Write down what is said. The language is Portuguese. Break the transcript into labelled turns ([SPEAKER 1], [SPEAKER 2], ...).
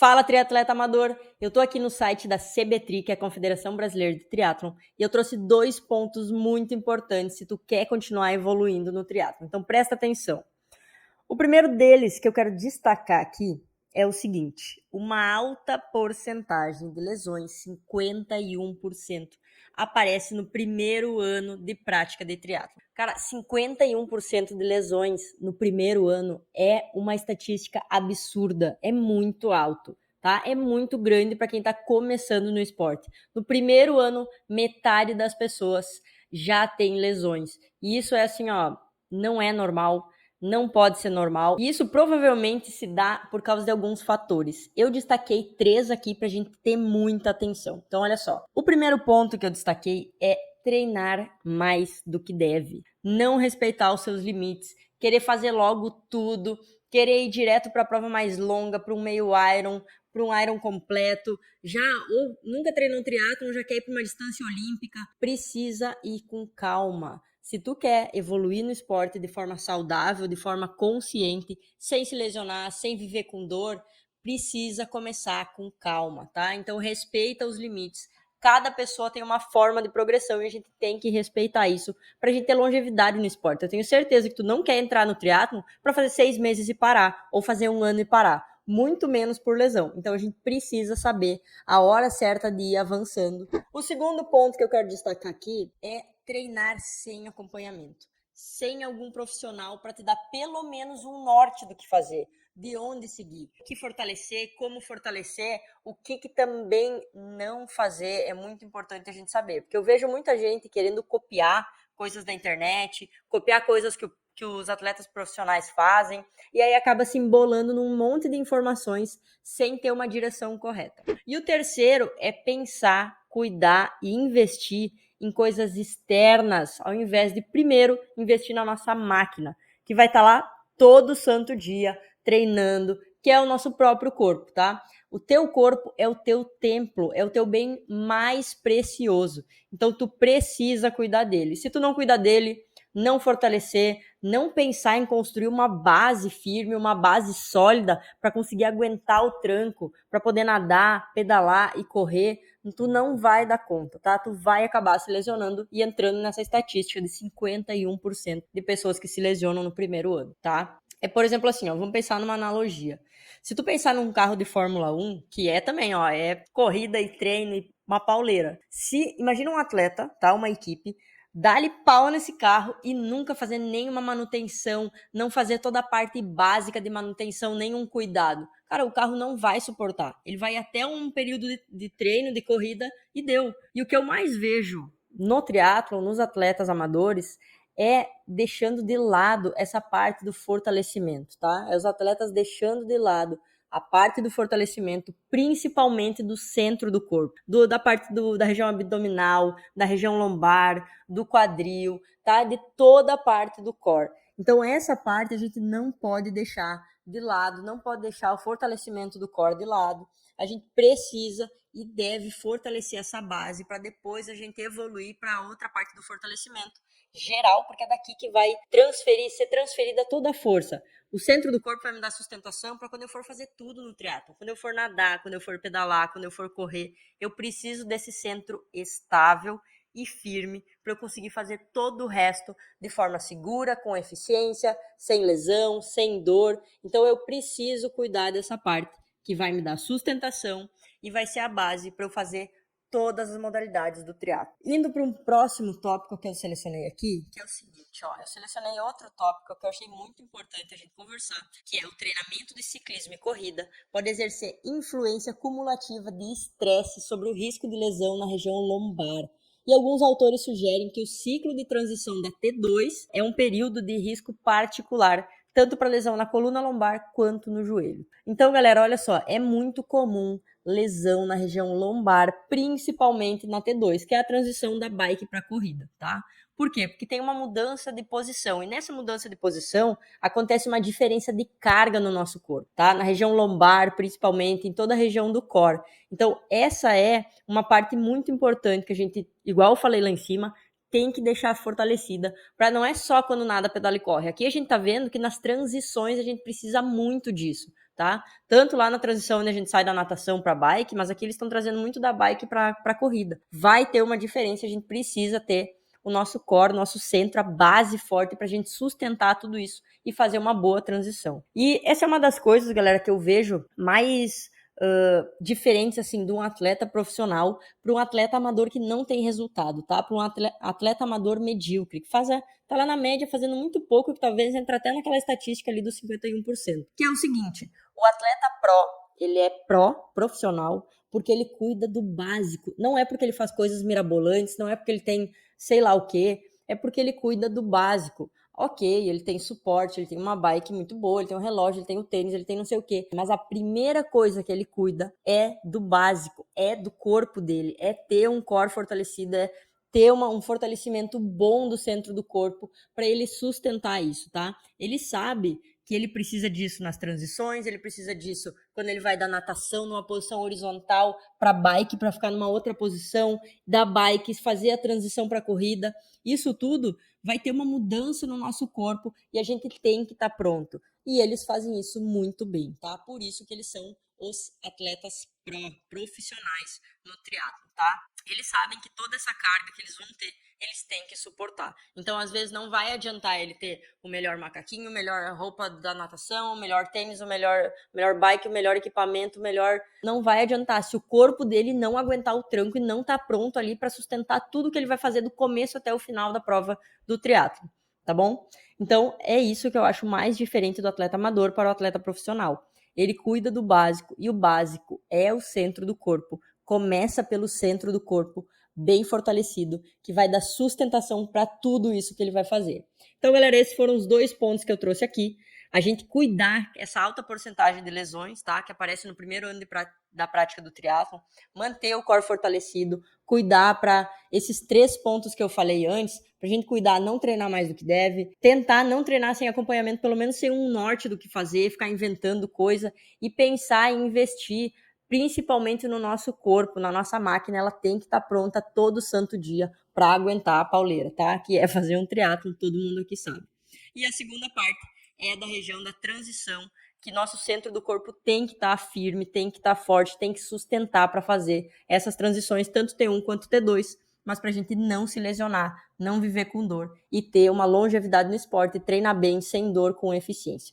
[SPEAKER 1] Fala, triatleta amador! Eu tô aqui no site da CBTRI, que é a Confederação Brasileira de Triatlon, e eu trouxe 2 pontos muito importantes se tu quer continuar evoluindo no triatlon. Então presta atenção. O primeiro deles que eu quero destacar aqui é o seguinte: uma alta porcentagem de lesões, 51%, aparece no primeiro ano de prática de triatlon. Cara, 51% de lesões no primeiro ano é uma estatística absurda, é muito alto, tá? É muito grande para quem está começando no esporte. No primeiro ano, metade das pessoas já tem lesões. E isso é assim, ó, não é normal. Não pode ser normal. E isso provavelmente se dá por causa de alguns fatores. Eu destaquei 3 aqui para a gente ter muita atenção. Então, olha só. O primeiro ponto que eu destaquei é treinar mais do que deve. Não respeitar os seus limites. Querer fazer logo tudo. Querer ir direto para a prova mais longa, para um meio Iron, para um Iron completo. Já ou nunca treinou um triatlon, já quer ir para uma distância olímpica. Precisa ir com calma. Se tu quer evoluir no esporte de forma saudável, de forma consciente, sem se lesionar, sem viver com dor, precisa começar com calma, tá? Então respeita os limites. Cada pessoa tem uma forma de progressão e a gente tem que respeitar isso para a gente ter longevidade no esporte. Eu tenho certeza que tu não quer entrar no triatlon para fazer 6 meses e parar, ou fazer 1 ano e parar. Muito menos por lesão. Então a gente precisa saber a hora certa de ir avançando. O segundo ponto que eu quero destacar aqui é treinar sem acompanhamento, sem algum profissional para te dar pelo menos um norte do que fazer, de onde seguir, o que fortalecer, como fortalecer, o que também não fazer. É muito importante a gente saber, porque eu vejo muita gente querendo copiar coisas da internet, copiar coisas que os atletas profissionais fazem, e aí acaba se embolando num monte de informações sem ter uma direção correta. E o terceiro é pensar, cuidar e investir em coisas externas, ao invés de primeiro investir na nossa máquina, que vai estar lá todo santo dia treinando, que é o nosso próprio corpo, tá? O teu corpo é o teu templo, é o teu bem mais precioso. Então tu precisa cuidar dele. Se tu não cuidar dele, não fortalecer, não pensar em construir uma base firme, uma base sólida para conseguir aguentar o tranco, para poder nadar, pedalar e correr, tu não vai dar conta, tá? Tu vai acabar se lesionando e entrando nessa estatística de 51% de pessoas que se lesionam no primeiro ano, tá? É, por exemplo, assim, ó, vamos pensar numa analogia. Se tu pensar num carro de Fórmula 1, que é também, ó, é corrida e treino e uma pauleira. Imagina um atleta, tá? Uma equipe, dá-lhe pau nesse carro e nunca fazer nenhuma manutenção, não fazer toda a parte básica de manutenção, nenhum cuidado. Cara, o carro não vai suportar. Ele vai até um período de treino, de corrida e deu. E o que eu mais vejo no triatlon, nos atletas amadores, é deixando de lado essa parte do fortalecimento, tá? É os atletas deixando de lado a parte do fortalecimento, principalmente do centro do corpo, da parte da região abdominal, da região lombar, do quadril, tá? De toda a parte do core. Então, essa parte a gente não pode deixar de lado, não pode deixar o fortalecimento do core de lado. A gente precisa e deve fortalecer essa base para depois a gente evoluir para outra parte do fortalecimento geral, porque é daqui que vai ser transferida toda a força. O centro do corpo vai me dar sustentação para quando eu for fazer tudo no triatlo, quando eu for nadar, quando eu for pedalar, quando eu for correr, eu preciso desse centro estável e firme para eu conseguir fazer todo o resto de forma segura, com eficiência, sem lesão, sem dor. Então eu preciso cuidar dessa parte que vai me dar sustentação e vai ser a base para eu fazer todas as modalidades do triatlo. Indo para um próximo tópico que eu selecionei aqui, que é o seguinte, ó, eu selecionei outro tópico que eu achei muito importante a gente conversar, que é o treinamento de ciclismo e corrida pode exercer influência cumulativa de estresse sobre o risco de lesão na região lombar. E alguns autores sugerem que o ciclo de transição da T2 é um período de risco particular, tanto para lesão na coluna lombar quanto no joelho. Então, galera, olha só, é muito comum lesão na região lombar, principalmente na T2, que é a transição da bike para a corrida, tá? Por quê? Porque tem uma mudança de posição, e nessa mudança de posição acontece uma diferença de carga no nosso corpo, tá? Na região lombar, principalmente, em toda a região do core. Então, essa é uma parte muito importante que a gente, igual eu falei lá em cima, tem que deixar fortalecida, para não é só quando nada pedala e corre. Aqui a gente tá vendo que nas transições a gente precisa muito disso. tá? Tanto lá na transição onde a gente sai da natação para bike, mas aqui eles estão trazendo muito da bike para corrida. Vai ter uma diferença, a gente precisa ter o nosso core, nosso centro, a base forte para a gente sustentar tudo isso e fazer uma boa transição. E essa é uma das coisas, galera, que eu vejo mais diferentes assim de um atleta profissional para um atleta amador que não tem resultado, tá? Para um atleta amador medíocre, que tá lá na média fazendo muito pouco, que talvez entre até naquela estatística ali dos 51%. Que é o seguinte, o atleta ele é profissional, porque ele cuida do básico. Não é porque ele faz coisas mirabolantes, não é porque ele tem sei lá o quê, é porque ele cuida do básico. Ok, ele tem suporte, ele tem uma bike muito boa, ele tem um relógio, ele tem o tênis, ele tem não sei o quê. Mas a primeira coisa que ele cuida é do básico, é do corpo dele, é ter um core fortalecido, é ter um fortalecimento bom do centro do corpo para ele sustentar isso, tá? Ele sabe que ele precisa disso nas transições, ele precisa disso quando ele vai da natação numa posição horizontal para bike, para ficar numa outra posição, da bike, fazer a transição para corrida. Isso tudo vai ter uma mudança no nosso corpo e a gente tem que estar pronto. E eles fazem isso muito bem, tá? Por isso que eles são os atletas profissionais no triatlo, tá? Eles sabem que toda essa carga que eles vão ter, eles têm que suportar. Então, às vezes, não vai adiantar ele ter o melhor macaquinho, a melhor roupa da natação, o melhor tênis, o melhor bike, o melhor equipamento, o melhor... Não vai adiantar se o corpo dele não aguentar o tranco e não tá pronto ali para sustentar tudo que ele vai fazer do começo até o final da prova do triatlo, tá bom? Então, é isso que eu acho mais diferente do atleta amador para o atleta profissional. Ele cuida do básico e o básico é o centro do corpo. Começa pelo centro do corpo, bem fortalecido, que vai dar sustentação para tudo isso que ele vai fazer. Então, galera, esses foram os 2 pontos que eu trouxe aqui. A gente cuidar essa alta porcentagem de lesões, tá? Que aparece no primeiro ano da prática do triatlon, manter o core fortalecido, cuidar para esses 3 pontos que eu falei antes, pra gente cuidar, não treinar mais do que deve, tentar não treinar sem acompanhamento, pelo menos sem um norte do que fazer, ficar inventando coisa e pensar em investir principalmente no nosso corpo, na nossa máquina, ela tem que estar pronta todo santo dia para aguentar a pauleira, tá? Que é fazer um triatlo, todo mundo aqui sabe. E a segunda parte é da região da transição, que nosso centro do corpo tem que estar firme, tem que estar forte, tem que sustentar para fazer essas transições, tanto T1 quanto T2, mas para a gente não se lesionar, não viver com dor e ter uma longevidade no esporte, treinar bem, sem dor, com eficiência.